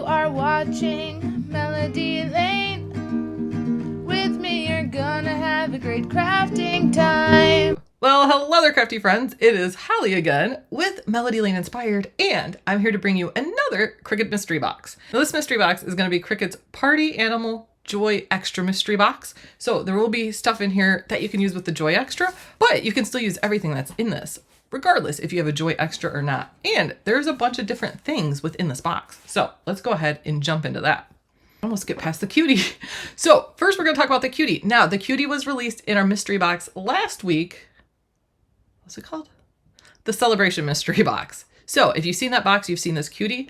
You are watching Melody Lane. With me, you're gonna have a great crafting time. Well, hello there, crafty friends. It is Holly again with Melody Lane Inspired, and I'm here to bring you another Cricut mystery box. Now, this mystery box is going to be Cricut's Party Animal JOY-XTRA mystery box. So there will be stuff in here that you can use with the JOY-XTRA, but you can still use everything that's in this, regardless if you have a JOY-XTRA or not. And there's a bunch of different things within this box. So let's go ahead and jump into that. Almost get past the cutie. So first we're going to talk about the cutie. Now, the cutie was released in our mystery box last week. What's it called? The Celebration Mystery Box. So if you've seen that box, you've seen this cutie.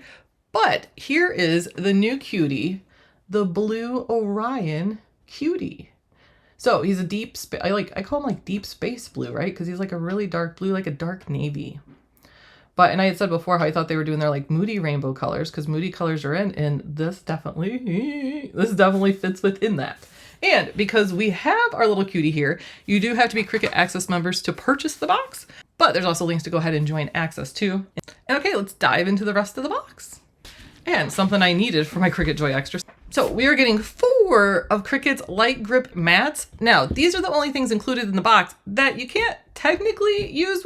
But here is the new cutie, the Blue Orion Cutie. So he's a deep space, I call him like deep space blue, right? Because he's like a really dark blue, like a dark navy. And I had said before how I thought they were doing their like moody rainbow colors, because moody colors are in, and this definitely fits within that. And because we have our little cutie here, you do have to be Cricut Access members to purchase the box, but there's also links to go ahead and join Access too. And okay, let's dive into the rest of the box. And something I needed for my Cricut JOY-XTRA. So we are getting 4 of Cricut's light grip mats. Now, these are the only things included in the box that you can't technically use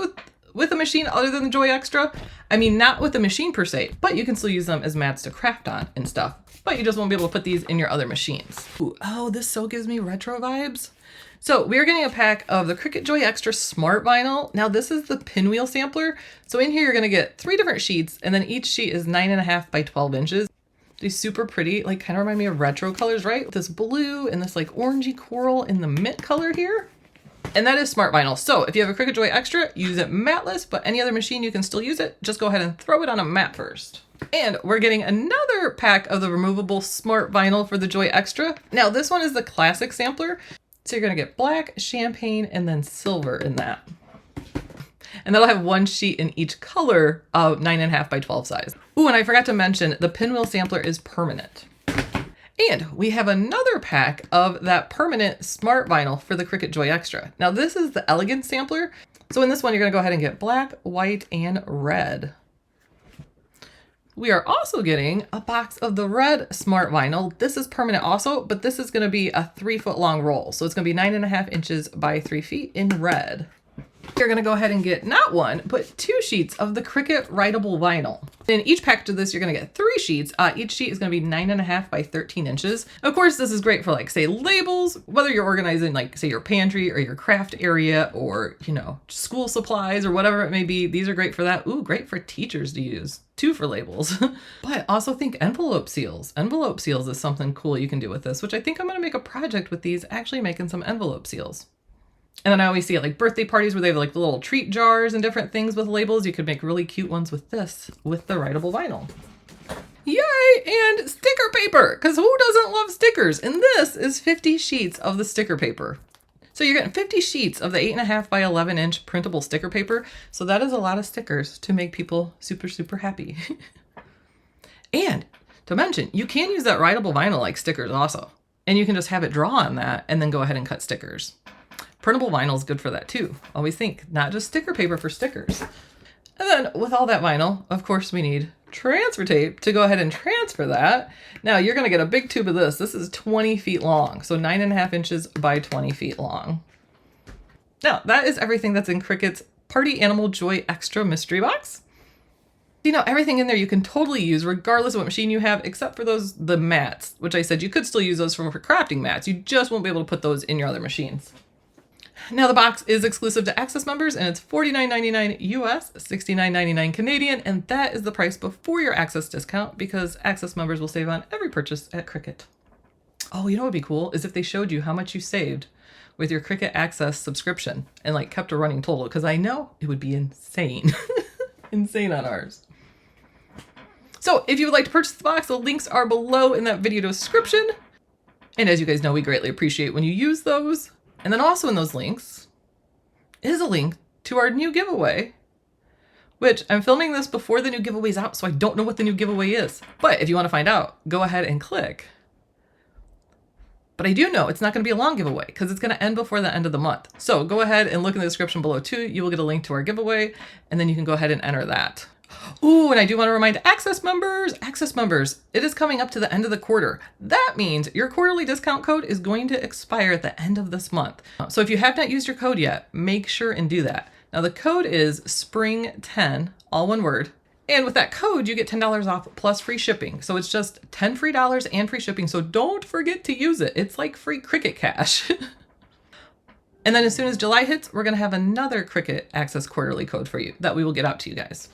with a machine other than the JOY-XTRA. I mean, not with the machine per se, but you can still use them as mats to craft on and stuff. But you just won't be able to put these in your other machines. Ooh, oh, this so gives me retro vibes. So we're getting a pack of the Cricut JOY-XTRA Smart Vinyl. Now this is the pinwheel sampler. So in here you're gonna get 3 different sheets, and then each sheet is 9.5 by 12 inches. These super pretty, like kind of remind me of retro colors, right? This blue and this like orangey coral in the mint color here. And that is Smart Vinyl. So if you have a Cricut JOY-XTRA, use it matless, but any other machine you can still use it. Just go ahead and throw it on a mat first. And we're getting another pack of the removable Smart Vinyl for the JOY-XTRA. Now this one is the classic sampler. So you're gonna get black, champagne, and then silver in that. And that'll have 1 sheet in each color of 9.5 by 12 size. Ooh, and I forgot to mention, the pinwheel sampler is permanent. And we have another pack of that permanent Smart Vinyl for the Cricut JOY-XTRA. Now this is the Elegant sampler. So in this one, you're gonna go ahead and get black, white, and red. We are also getting a box of the red Smart Vinyl. This is permanent also, but this is gonna be a 3-foot long roll. So it's gonna be 9.5 inches by 3 feet in red. You're gonna go ahead and get not 1, but 2 sheets of the Cricut writable vinyl. In each package of this, you're gonna get 3 sheets. Each sheet is gonna be 9.5 by 13 inches. Of course, this is great for like, say, labels, whether you're organizing like, say, your pantry or your craft area or, you know, school supplies or whatever it may be. These are great for that. Ooh, great for teachers to use. 2 for labels. But also think envelope seals. Envelope seals is something cool you can do with this, which I think I'm gonna make a project with these, actually making some envelope seals. And then I always see like birthday parties where they have like the little treat jars and different things with labels. You could make really cute ones with this, with the writable vinyl. Yay! And sticker paper, because who doesn't love stickers? And this is 50 sheets of the sticker paper. So you're getting 50 sheets of the 8.5 by 11 inch printable sticker paper. So that is a lot of stickers to make people super, super happy. And to mention, you can use that writable vinyl like stickers also. And you can just have it draw on that and then go ahead and cut stickers. Printable vinyl is good for that too. Always think, not just sticker paper for stickers. And then with all that vinyl, of course we need transfer tape to go ahead and transfer that. Now you're gonna get a big tube of this. This is 20 feet long, so 9.5 inches by 20 feet long. Now that is everything that's in Cricut's Party Animal JOY-XTRA mystery box. You know, everything in there you can totally use regardless of what machine you have, except for the mats, which I said you could still use those for crafting mats. You just won't be able to put those in your other machines. Now the box is exclusive to Access members, and it's $49.99 US, $69.99 Canadian, and that is the price before your Access discount, because Access members will save on every purchase at Cricut. Oh, you know what would be cool is if they showed you how much you saved with your Cricut Access subscription and like kept a running total, because I know it would be insane. Insane on ours. So if you would like to purchase the box, the links are below in that video description. And as you guys know, we greatly appreciate when you use those. And then also in those links is a link to our new giveaway, which I'm filming this before the new giveaway is out, so I don't know what the new giveaway is. But if you want to find out, go ahead and click. But I do know it's not going to be a long giveaway because it's going to end before the end of the month. So go ahead and look in the description below too. You will get a link to our giveaway, and then you can go ahead and enter that. Ooh, and I do want to remind Access members, it is coming up to the end of the quarter. That means your quarterly discount code is going to expire at the end of this month. So if you have not used your code yet, make sure and do that. Now the code is SPRING10, all one word. And with that code, you get $10 off plus free shipping. So it's just $10 free and free shipping. So don't forget to use it. It's like free Cricut cash. And then as soon as July hits, we're going to have another Cricut Access quarterly code for you that we will get out to you guys.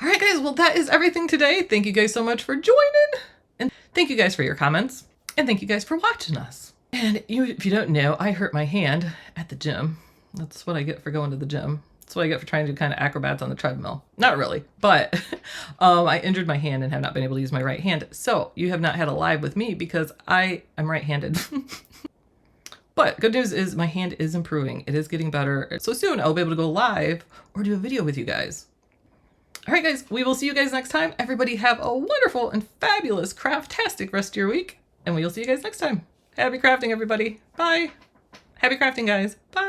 All right, guys. Well, that is everything today. Thank you guys so much for joining. And thank you guys for your comments. And thank you guys for watching us. And if you don't know, I hurt my hand at the gym. That's what I get for going to the gym. That's what I get for trying to do kind of acrobats on the treadmill. Not really, but I injured my hand and have not been able to use my right hand. So you have not had a live with me because I'm right-handed. But good news is my hand is improving. It is getting better. So soon I'll be able to go live or do a video with you guys. All right, guys, we will see you guys next time. Everybody have a wonderful and fabulous craftastic rest of your week. And we will see you guys next time. Happy crafting, everybody. Bye. Happy crafting, guys. Bye.